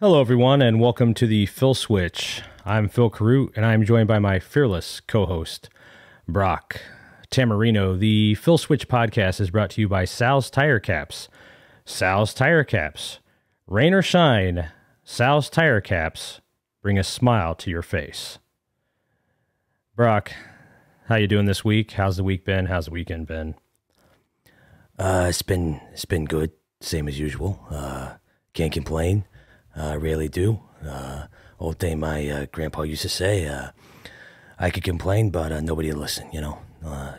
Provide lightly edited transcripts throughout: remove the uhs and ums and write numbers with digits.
Hello, everyone, and welcome to the Phil Switch. I'm Phil Caroot, and I'm joined by my fearless co-host, Brock Tamarino. The Phil Switch podcast is brought to you by Sal's Tire Caps. Sal's Tire Caps. Rain or shine, Sal's Tire Caps bring a smile to your face. Brock, how you doing this week? How's the week been? How's the weekend been? It's been good, same as usual. Can't complain. I really do. Old thing my grandpa used to say, I could complain, but nobody would listen, you know.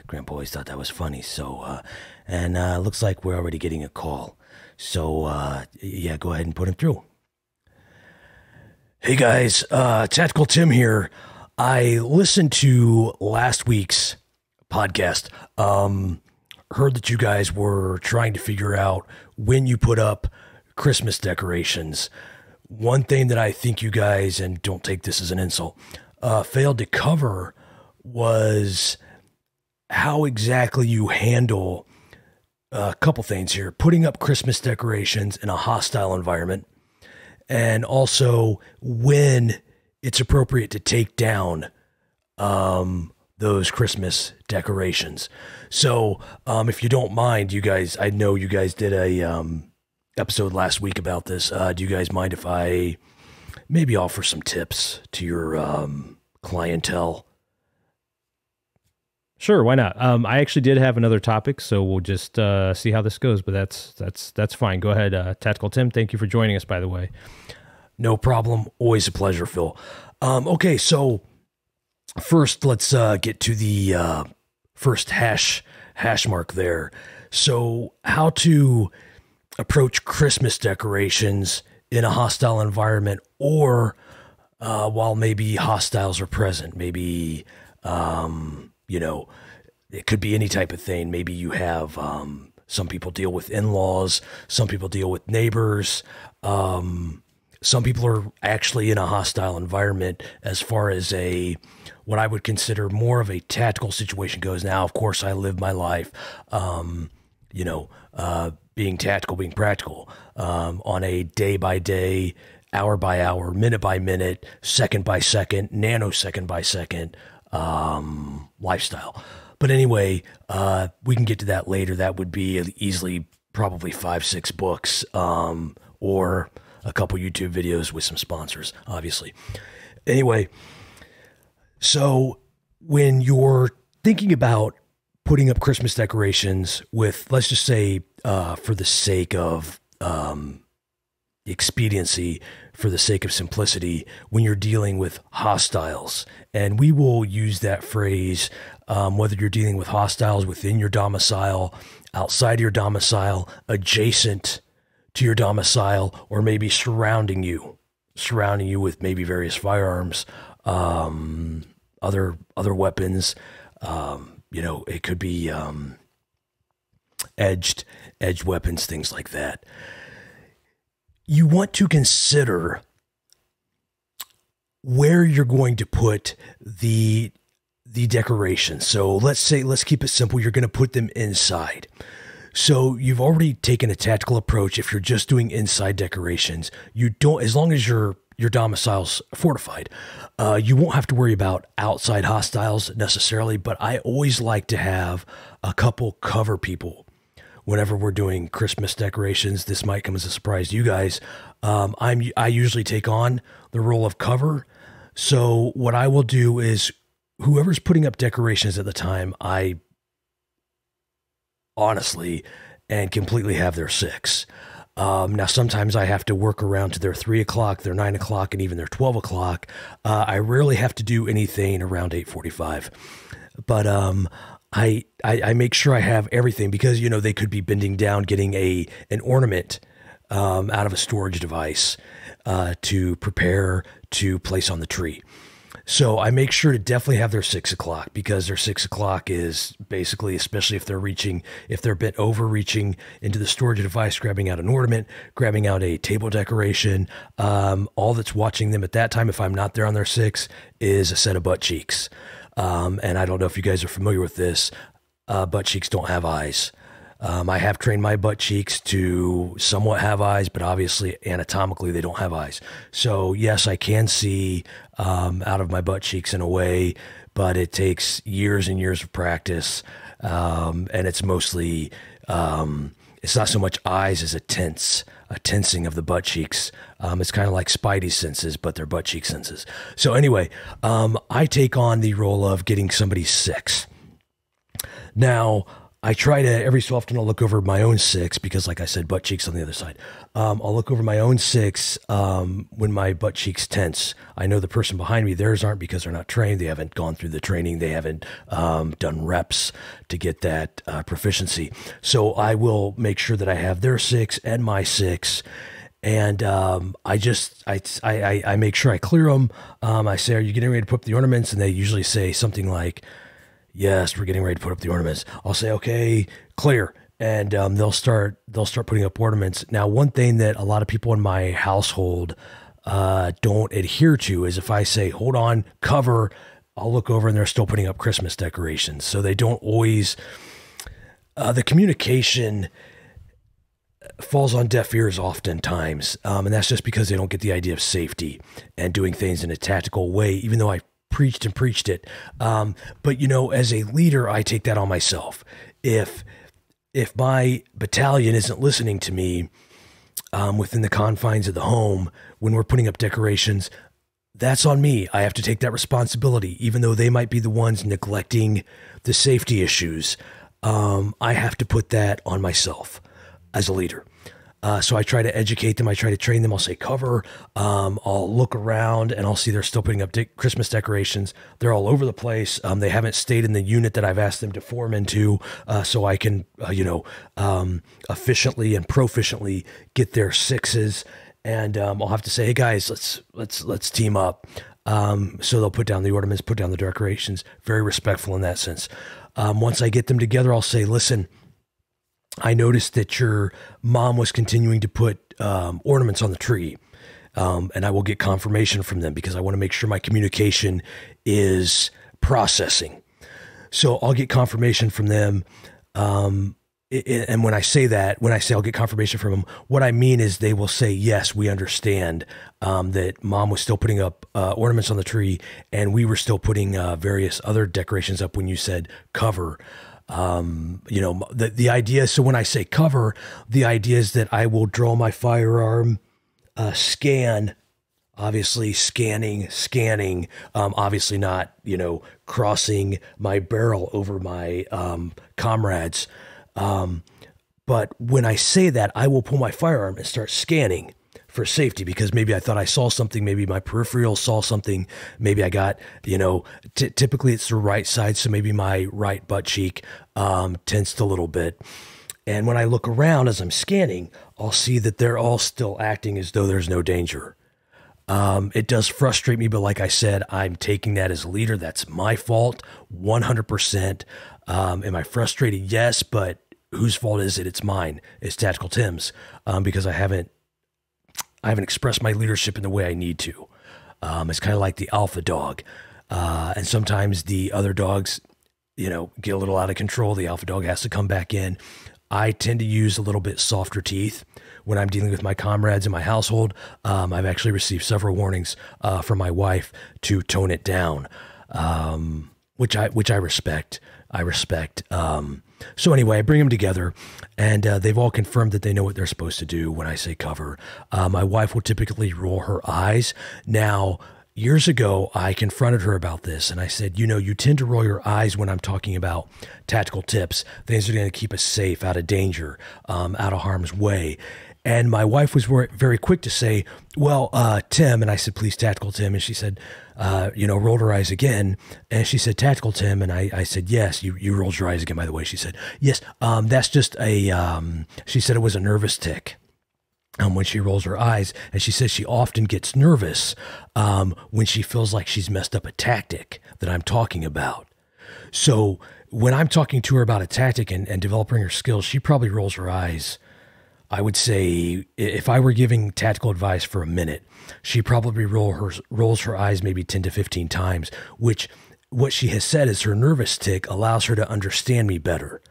Grandpa always thought that was funny. So, looks like we're already getting a call. So, yeah, go ahead and put him through. Hey guys, Tactical Tim here. I listened to last week's podcast. Heard that you guys were trying to figure out when you put up Christmas decorations. One thing that I think you guys, and don't take this as an insult, failed to cover was how exactly you handle a couple things here. Putting up Christmas decorations in a hostile environment, and also when it's appropriate to take down those Christmas decorations. So if you don't mind, you guys, I know you guys did a episode last week about this. Do you guys mind if I maybe offer some tips to your clientele? Sure, why not? I actually did have another topic, so we'll just see how this goes. But that's fine. Go ahead, Tactical Tim. Thank you for joining us, by the way. No problem. Always a pleasure, Phil. Okay, so first, let's get to the first hash mark there. So, how to approach Christmas decorations in a hostile environment, or while maybe hostiles are present. Maybe, it could be any type of thing. Maybe you have some people deal with in-laws, some people deal with neighbors. Some people are actually in a hostile environment as far as what I would consider more of a tactical situation goes. Now, of course, I live my life, being tactical, being practical, on a day by day, hour by hour, minute by minute, second by second, nanosecond by second lifestyle. But anyway, we can get to that later. That would be easily probably 5-6 books, or a couple YouTube videos with some sponsors, obviously. Anyway, so when you're thinking about putting up Christmas decorations with, let's just say, for the sake of expediency, for the sake of simplicity, when you're dealing with hostiles, and we will use that phrase, whether you're dealing with hostiles within your domicile, outside your domicile, adjacent to your domicile, or maybe surrounding you with maybe various firearms, other weapons. It could be edged weapons, things like that. You want to consider where you're going to put the decorations. So let's keep it simple. You're going to put them inside. So you've already taken a tactical approach. If you're just doing inside decorations, you don't, as long as your domicile's fortified, you won't have to worry about outside hostiles necessarily. But I always like to have a couple cover people whenever we're doing Christmas decorations. This might come as a surprise to you guys. I usually take on the role of cover. So what I will do is, whoever's putting up decorations at the time, I honestly and completely have their 6. Now, sometimes I have to work around to their 3 o'clock, their 9 o'clock, and even their 12 o'clock. I rarely have to do anything around 8:45. But I make sure I have everything, because, they could be bending down, getting an ornament out of a storage device to prepare to place on the tree. So I make sure to definitely have their 6 o'clock, because their 6 o'clock is basically, especially if they're bent over, reaching into the storage device, grabbing out an ornament, grabbing out a table decoration. All that's watching them at that time, if I'm not there on their 6, is a set of butt cheeks. And I don't know if you guys are familiar with this. Butt cheeks don't have eyes. I have trained my butt cheeks to somewhat have eyes, but obviously anatomically they don't have eyes. So yes, I can see out of my butt cheeks in a way, but it takes years and years of practice. And it's mostly, it's not so much eyes as a tensing of the butt cheeks. It's kind of like Spidey senses, but they're butt cheek senses. So anyway, I take on the role of getting somebody 6. Now, I try to, every so often I'll look over my own 6 because like I said, butt cheeks on the other side. I'll look over my own 6 when my butt cheeks tense. I know the person behind me, theirs aren't because they're not trained. They haven't gone through the training. They haven't done reps to get that proficiency. So I will make sure that I have their 6 and my 6. And I make sure I clear them. I say, are you getting ready to put up the ornaments? And they usually say something like, yes, we're getting ready to put up the ornaments. I'll say, okay, clear. And they'll start putting up ornaments. Now, one thing that a lot of people in my household don't adhere to is if I say, hold on, cover, I'll look over and they're still putting up Christmas decorations. So they don't always, the communication falls on deaf ears oftentimes. And that's just because they don't get the idea of safety and doing things in a tactical way, even though I preached it. But you know, as a leader, I take that on myself. If my battalion isn't listening to me within the confines of the home when we're putting up decorations, that's on me. I have to take that responsibility, even though they might be the ones neglecting the safety issues. I have to put that on myself as a leader. So I try to educate them. I try to train them. I'll say cover. I'll look around and I'll see they're still putting up Christmas decorations. They're all over the place. They haven't stayed in the unit that I've asked them to form into, so I can, efficiently and proficiently get their 6s. And I'll have to say, hey guys, let's team up. So they'll put down the ornaments, put down the decorations. Very respectful in that sense. Once I get them together, I'll say, listen, I noticed that your mom was continuing to put ornaments on the tree, and I will get confirmation from them because I want to make sure my communication is processing. So I'll get confirmation from them. And when I say I'll get confirmation from them, what I mean is they will say, yes, we understand that mom was still putting up ornaments on the tree and we were still putting various other decorations up when you said cover. The idea, so when I say cover, the idea is that I will draw my firearm, scan, obviously scanning, obviously not, crossing my barrel over my comrades. But when I say that, I will pull my firearm and start scanning for safety because maybe I thought I saw something. Maybe my peripheral saw something. Maybe I got, typically it's the right side. So maybe my right butt cheek tensed a little bit. And when I look around as I'm scanning, I'll see that they're all still acting as though there's no danger. It does frustrate me, but like I said, I'm taking that as a leader. That's my fault, 100%. Am I frustrated? Yes, but whose fault is it? It's mine. It's Tactical Tim's, because I haven't expressed my leadership in the way I need to. It's kind of like the alpha dog. And sometimes the other dogs, get a little out of control. The alpha dog has to come back in. I tend to use a little bit softer teeth when I'm dealing with my comrades in my household. I've actually received several warnings from my wife to tone it down, which I respect. So anyway, I bring them together, and they've all confirmed that they know what they're supposed to do when I say cover. My wife will typically roll her eyes. Now, years ago, I confronted her about this, and I said, you tend to roll your eyes when I'm talking about tactical tips, things that are going to keep us safe, out of danger, out of harm's way. And my wife was very quick to say, well, Tim, and I said, please, Tactical Tim. And she said, rolled her eyes again. And she said, Tactical Tim. And I said, yes, you rolled your eyes again, by the way. She said, yes, that's just she said it was a nervous tick when she rolls her eyes. And she says she often gets nervous when she feels like she's messed up a tactic that I'm talking about. So when I'm talking to her about a tactic and developing her skills, she probably rolls her eyes. I would say if I were giving tactical advice for a minute, she probably rolls her eyes maybe 10 to 15 times, which what she has said is her nervous tick allows her to understand me better.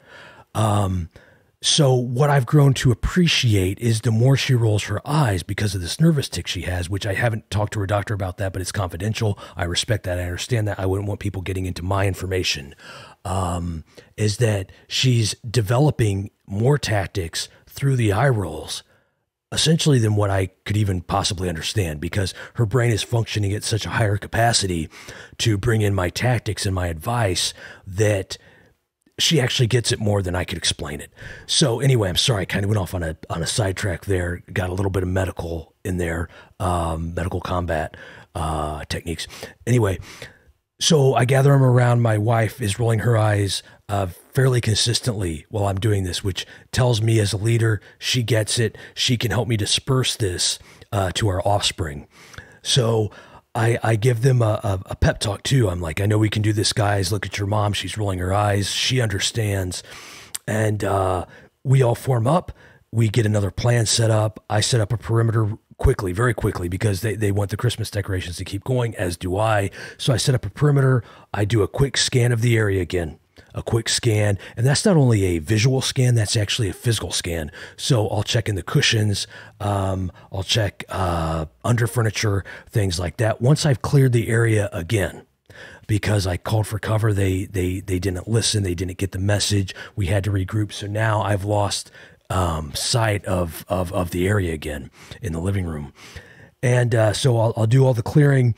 So what I've grown to appreciate is the more she rolls her eyes because of this nervous tic she has, which I haven't talked to her doctor about that, but it's confidential. I respect that. I understand that. I wouldn't want people getting into my information. Is that she's developing more tactics through the eye rolls, essentially than what I could even possibly understand, because her brain is functioning at such a higher capacity to bring in my tactics and my advice that she actually gets it more than I could explain it. So anyway, I'm sorry, I kind of went off on a sidetrack there. Got a little bit of medical in there, medical combat techniques. Anyway, so I gather them around. My wife is rolling her eyes fairly consistently while I'm doing this, which tells me as a leader, she gets it. She can help me disperse this to our offspring. So I give them a pep talk too. I'm like, I know we can do this, guys. Look at your mom. She's rolling her eyes. She understands. And we all form up. We get another plan set up. I set up a perimeter quickly, very quickly, because they want the Christmas decorations to keep going, as do I. So I set up a perimeter. I do a quick scan of the area again. A quick scan, and that's not only a visual scan, that's actually a physical scan. So I'll check in the cushions, I'll check under furniture, things like that. Once I've cleared the area again, because I called for cover, they didn't listen, they didn't get the message. We had to regroup. So now I've lost sight of the area again in the living room, and so I'll do all the clearing.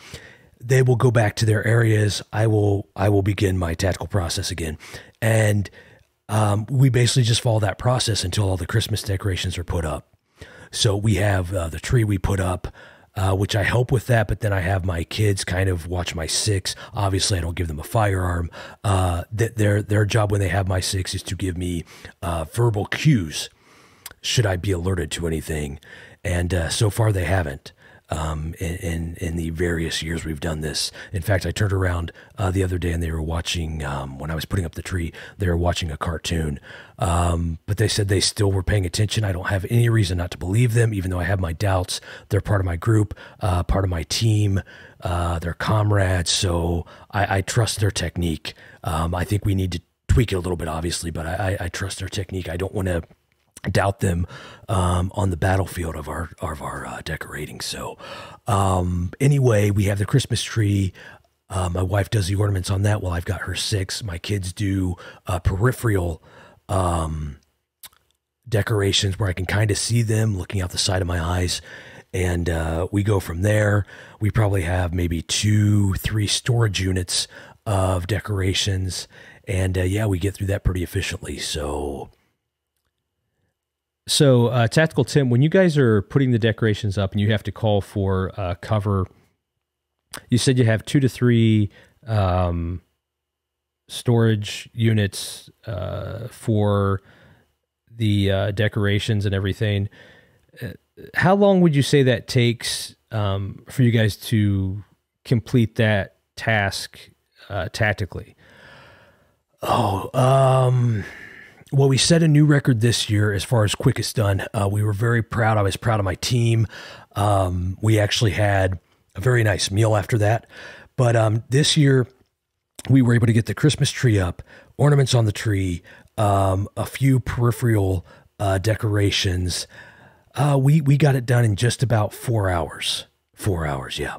They will go back to their areas. I will begin my tactical process again. And we basically just follow that process until all the Christmas decorations are put up. So we have the tree we put up, which I help with that, but then I have my kids kind of watch my six. Obviously, I don't give them a firearm. Their job when they have my six is to give me verbal cues should I be alerted to anything. And so far they haven't. In the various years we've done this. In fact, I turned around the other day and they were watching, when I was putting up the tree, they were watching a cartoon. But they said they still were paying attention. I don't have any reason not to believe them, even though I have my doubts. They're part of my group, part of my team, they're comrades. So I trust their technique. I think we need to tweak it a little bit, obviously, but I trust their technique. I don't want to doubt them on the battlefield of our decorating. So anyway, we have the Christmas tree. My wife does the ornaments on that while I've got her six. My kids do peripheral decorations where I can kind of see them looking out the side of my eyes. And we go from there. We probably have maybe 2-3 storage units of decorations. And yeah, we get through that pretty efficiently. So, Tactical Tim, when you guys are putting the decorations up and you have to call for cover, you said you have 2 to 3 storage units for the decorations and everything. How long would you say that takes for you guys to complete that task tactically? Well, we set a new record this year as far as quickest done. We were very proud. I was proud of my team. We actually had a very nice meal after that. But this year, we were able to get the Christmas tree up, ornaments on the tree, a few peripheral decorations. We got it done in just about 4 hours. 4 hours, yeah.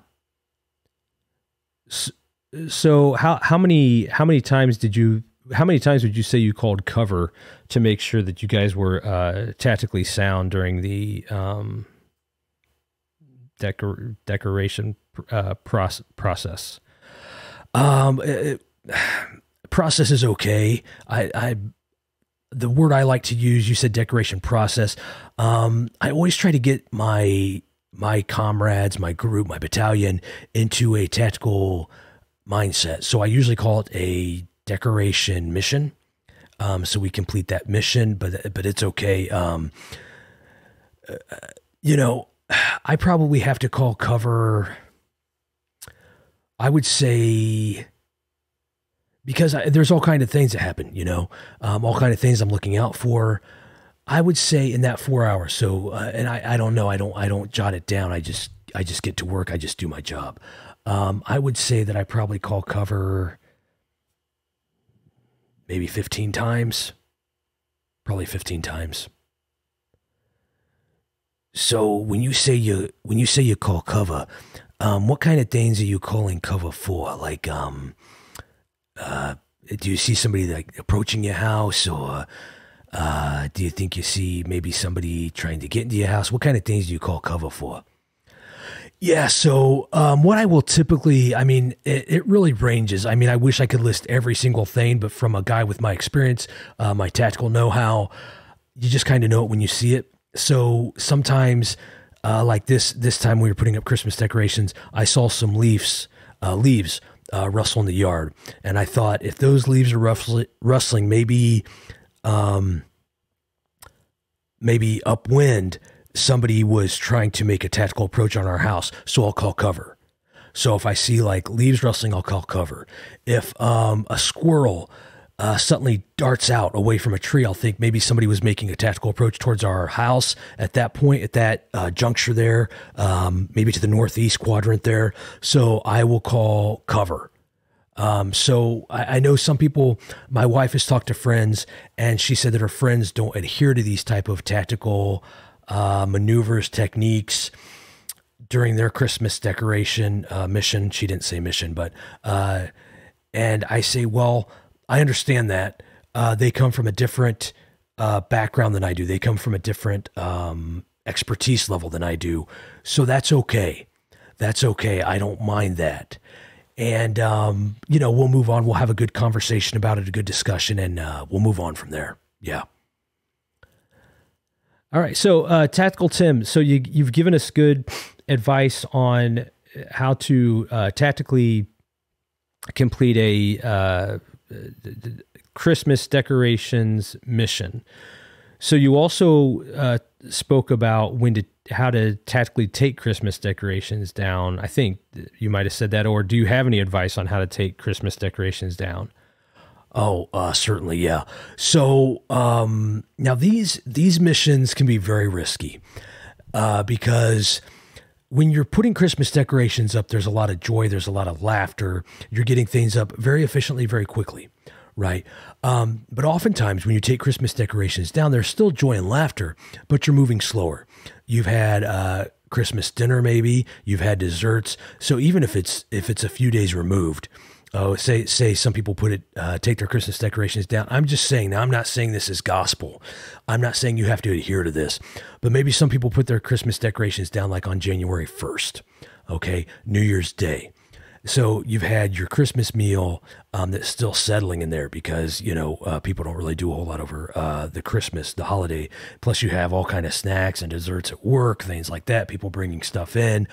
So how many times would you say you called cover to make sure that you guys were tactically sound during the decoration process? Process is okay. The word I like to use, you said decoration process. I always try to get my comrades, my group, my battalion into a tactical mindset. So I usually call it a decoration mission. So we complete that mission, but it's okay. I probably have to call cover, I would say, because there's all kind of things that happen, all kind of things I'm looking out for. I would say in that 4 hours. So, and I don't know, I don't jot it down. I just get to work. I just do my job. I would say that I probably call cover maybe 15 times. probably 15 times. So when you say you call cover, what kind of things are you calling cover for? Like, do you see somebody like approaching your house, or do you think you see maybe somebody trying to get into your house? What kind of things do you call cover for? Yeah, so what I will typically, I mean, it really ranges. I mean, I wish I could list every single thing, but from a guy with my experience, my tactical know-how, you just kind of know it when you see it. So sometimes, like this time we were putting up Christmas decorations, I saw some leaves rustle in the yard, and I thought, if those leaves are rustling, maybe upwind, somebody was trying to make a tactical approach on our house, so I'll call cover. So if I see like leaves rustling, I'll call cover. If a squirrel suddenly darts out away from a tree, I'll think maybe somebody was making a tactical approach towards our house at that point, at that juncture there, maybe to the northeast quadrant there. So I will call cover. So I know some people, my wife has talked to friends, and she said that her friends don't adhere to these type of tactical maneuvers, techniques during their Christmas decoration mission. She didn't say mission, but and I say, well, I understand that they come from a different background than I do. They come from a different expertise level than I do. So that's okay. That's okay. I don't mind that. And, we'll move on. We'll have a good conversation about it, a good discussion, and we'll move on from there. Yeah. All right. So, Tactical Tim, so you've given us good advice on how to tactically complete a Christmas decorations mission. So you also spoke about how to tactically take Christmas decorations down. I think you might have said that, or do you have any advice on how to take Christmas decorations down? Oh, certainly, yeah. So now these missions can be very risky because when you're putting Christmas decorations up, there's a lot of joy, there's a lot of laughter. You're getting things up very efficiently, very quickly, right? But oftentimes when you take Christmas decorations down, there's still joy and laughter, but you're moving slower. You've had Christmas dinner, maybe you've had desserts. So even if it's a few days removed, say some people take their Christmas decorations down. I'm just saying, now I'm not saying this is gospel. I'm not saying you have to adhere to this, but maybe some people put their Christmas decorations down like on January 1st, okay, New Year's Day. So you've had your Christmas meal that's still settling in there because, people don't really do a whole lot over the holiday. Plus you have all kind of snacks and desserts at work, things like that, people bringing stuff in.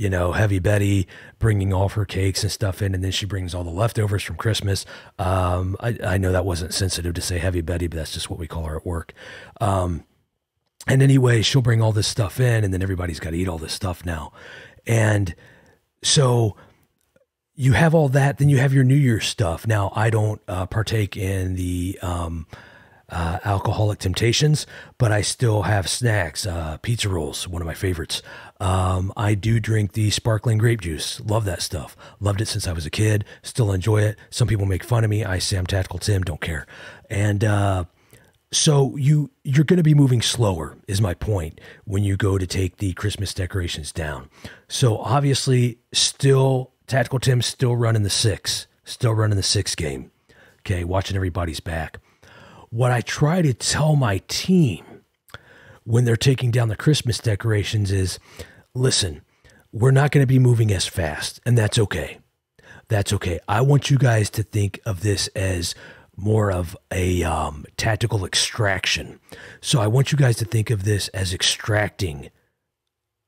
Heavy Betty bringing all of her cakes and stuff in, and then she brings all the leftovers from Christmas. I know that wasn't sensitive to say Heavy Betty, but that's just what we call her at work. And anyway, she'll bring all this stuff in, and then everybody's got to eat all this stuff now. And so you have all that, then you have your New Year's stuff. Now, I don't partake in the alcoholic temptations, but I still have snacks, pizza rolls, one of my favorites. I do drink the sparkling grape juice. Love that stuff. Loved it since I was a kid. Still enjoy it. Some people make fun of me. I say I'm Tactical Tim, don't care. And so you're going to be moving slower is my point when you go to take the Christmas decorations down. So obviously Tactical Tim still running the six game. Okay. Watching everybody's back. What I try to tell my team when they're taking down the Christmas decorations is, listen, we're not going to be moving as fast, and that's okay. That's okay. I want you guys to think of this as more of a tactical extraction. So I want you guys to think of this as extracting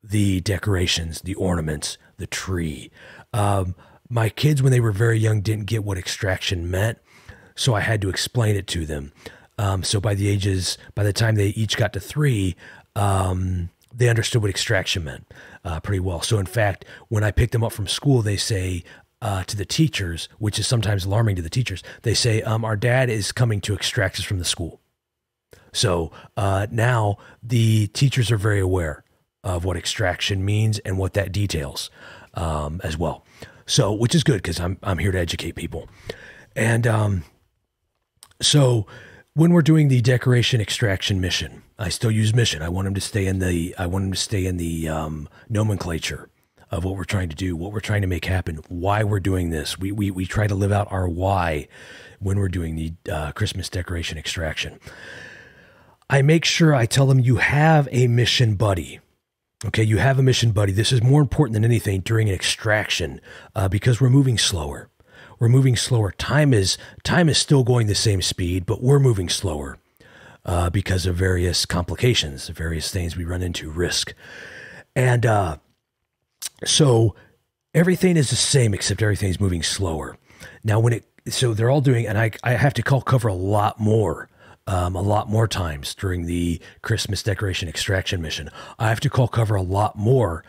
the decorations, the ornaments, the tree. My kids, when they were very young, didn't get what extraction meant, so I had to explain it to them. So by the time they each got to 3, they understood what extraction meant pretty well. So in fact, when I picked them up from school, they say to the teachers, which is sometimes alarming to the teachers, they say, our dad is coming to extract us from the school. So now the teachers are very aware of what extraction means and what that details as well. So, which is good because I'm here to educate people. And so when we're doing the decoration extraction mission, I still use mission. I want him to stay in the nomenclature of what we're trying to do, what we're trying to make happen, why we're doing this. We try to live out our why when we're doing the Christmas decoration extraction. I make sure I tell them you have a mission buddy. Okay, you have a mission buddy. This is more important than anything during an extraction because we're moving slower. We're moving slower. Time is still going the same speed, but we're moving slower because of various complications, various things we run into, risk. And so everything is the same except everything's moving slower. Now, so they're all doing, and I have to cover a lot more times during the Christmas decoration extraction mission. I have to cover a lot more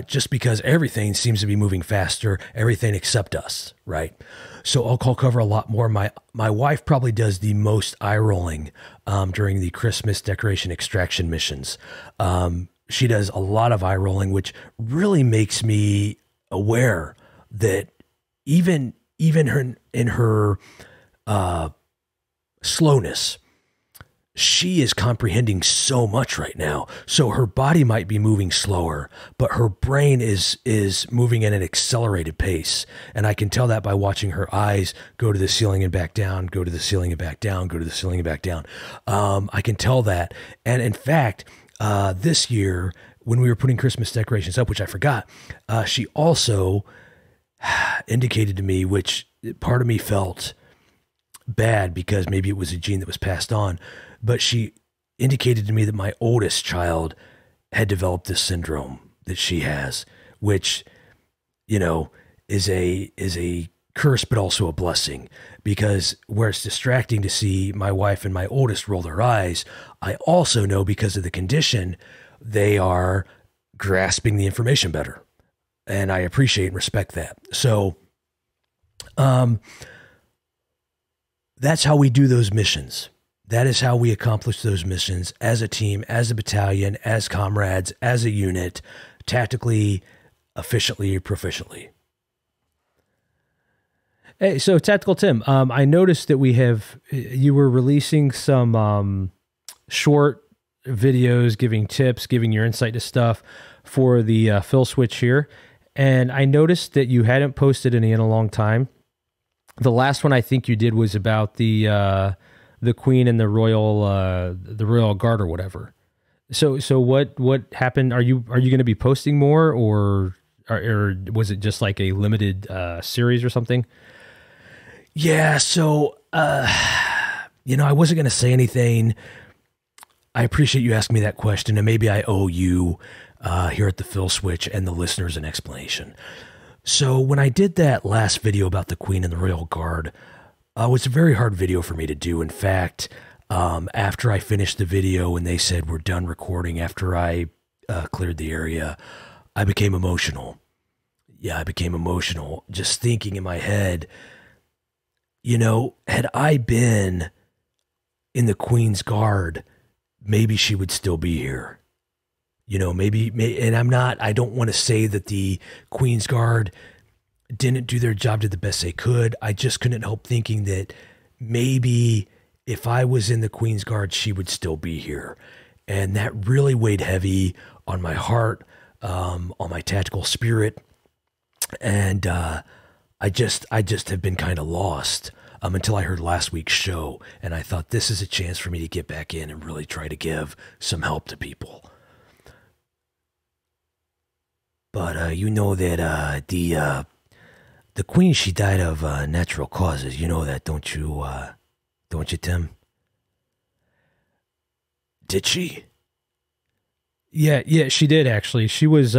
just because everything seems to be moving faster, everything except us, right? So I'll cover a lot more. My wife probably does the most eye rolling during the Christmas decoration extraction missions. She does a lot of eye rolling, which really makes me aware that even in her slowness, she is comprehending so much right now. So her body might be moving slower, but her brain is moving at an accelerated pace. And I can tell that by watching her eyes go to the ceiling and back down, go to the ceiling and back down, go to the ceiling and back down. I can tell that. And in fact, this year, when we were putting Christmas decorations up, which I forgot, she also indicated to me, which part of me felt bad because maybe it was a gene that was passed on, but she indicated to me that my oldest child had developed this syndrome that she has, which, is a curse, but also a blessing, because where it's distracting to see my wife and my oldest roll their eyes, I also know because of the condition, they are grasping the information better. And I appreciate and respect that. So, that's how we do those missions. That is how we accomplish those missions as a team, as a battalion, as comrades, as a unit, tactically, efficiently, proficiently. Hey, so Tactical Tim, I noticed that you were releasing some short videos, giving tips, giving your insight to stuff for the Fill Switch here. And I noticed that you hadn't posted any in a long time. The last one I think you did was about the Queen and the Royal Guard or whatever. So what happened? Are you going to be posting more, or was it just like a limited series or something? Yeah. So I wasn't going to say anything. I appreciate you asking me that question, and maybe I owe you here at the Fill Switch and the listeners an explanation. So when I did that last video about the Queen and the Royal Guard, it was a very hard video for me to do. In fact, after I finished the video and they said we're done recording, after I cleared the area, I became emotional. Yeah, I became emotional just thinking in my head, had I been in the Queen's Guard, maybe she would still be here. Maybe, and I don't want to say that the Queen's Guard didn't do their job to the best they could. I just couldn't help thinking that maybe if I was in the Queen's Guard, she would still be here. And that really weighed heavy on my heart, on my tactical spirit. And I just have been kind of lost until I heard last week's show. And I thought this is a chance for me to get back in and really try to give some help to people. But that the Queen, she died of natural causes. You know that, don't you? Don't you, Tim? Did she? Yeah, she did actually. She was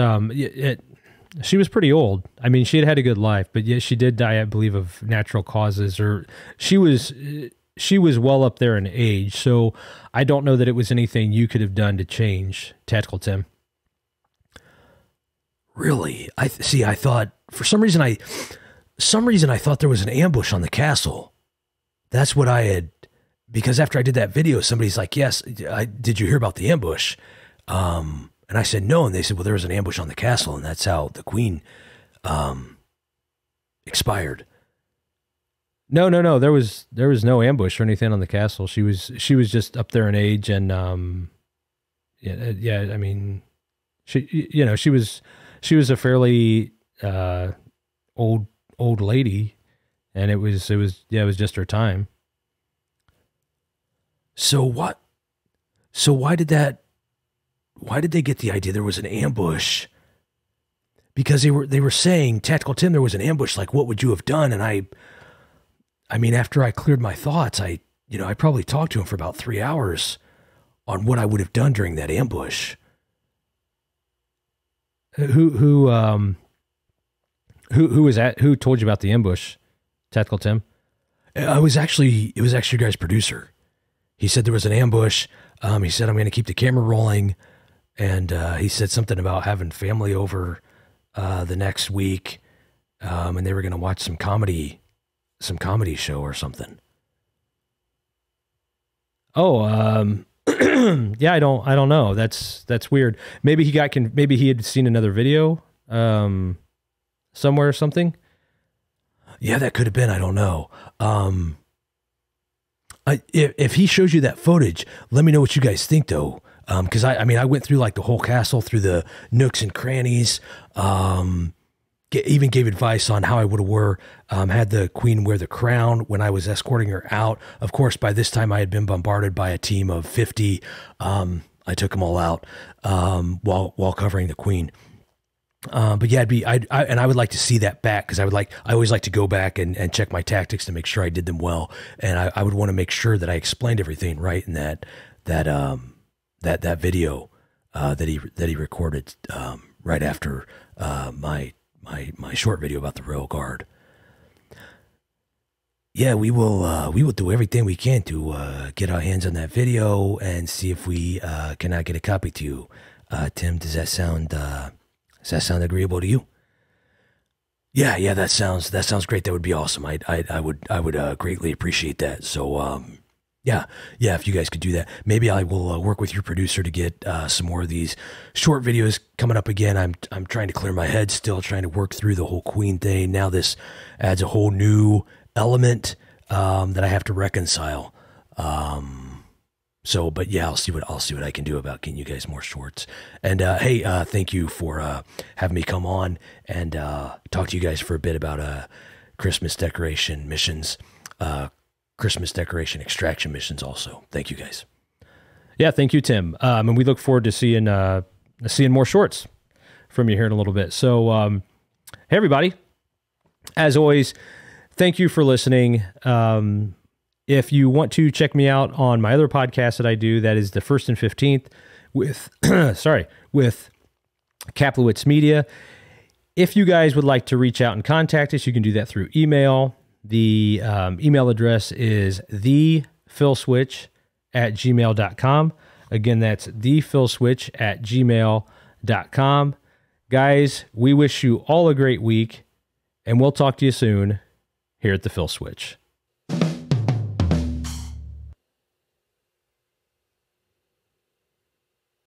she was pretty old. I mean, she had a good life, but yeah, she did die, I believe, of natural causes. Or she was well up there in age. So I don't know that it was anything you could have done to change, Tactical Tim. Really? I thought for some reason I thought there was an ambush on the castle. That's what I had, because after I did that video, somebody's like, "Yes, did you hear about the ambush?" And I said no, and they said, "Well, there was an ambush on the castle, and that's how the Queen expired." No. There was no ambush or anything on the castle. She was just up there in age, and yeah. I mean, she was a fairly old lady, and it was just her time. So what? So why did they get the idea there was an ambush? Because they were saying, Tactical Tim, there was an ambush. Like, what would you have done? And I mean, after I cleared my thoughts, I probably talked to him for about 3 hours on what I would have done during that ambush. Who was that? Who told you about the ambush? Tactical Tim? It was actually your guys' producer. He said there was an ambush. He said, I'm going to keep the camera rolling. And he said something about having family over the next week. And they were going to watch some comedy show or something. Oh, yeah, I don't know. That's weird. Maybe maybe he had seen another video somewhere or something. Yeah, that could have been. I don't know. If he shows you that footage, let me know what you guys think, though. Because I mean, I went through like the whole castle, through the nooks and crannies. Even gave advice on how I would have had the queen wear the crown when I was escorting her out. Of course, by this time I had been bombarded by a team of 50. I took them all out while covering the queen. But yeah, I would like to see that back, because I always like to go back and check my tactics to make sure I did them well, and I would want to make sure that I explained everything right in that video that he recorded right after my short video about the Royal Guard. Yeah, we will do everything we can to get our hands on that video and see if we cannot get a copy to you. Tim, does that sound agreeable to you? Yeah, that sounds great. That would be awesome. I would greatly appreciate that. So yeah, if you guys could do that, maybe I will work with your producer to get some more of these short videos coming up again. I'm trying to clear my head still, trying to work through the whole queen thing. Now this adds a whole new element that I have to reconcile. So, but yeah, I'll see what I can do about getting you guys more shorts. And hey, thank you for having me come on and talk to you guys for a bit about Christmas decoration missions, Christmas decoration extraction missions. Also, thank you guys. Yeah, thank you, Tim. And we look forward to seeing more shorts from you here in a little bit. So, hey everybody, as always, thank you for listening. If you want to check me out on my other podcast that I do, that is the 1st and 15th with, with Kaplowitz Media. If you guys would like to reach out and contact us, you can do that through email. The email address is thefillswitch@gmail.com. Again, that's thefillswitch@gmail.com. Guys, we wish you all a great week, and we'll talk to you soon here at the Fill Switch.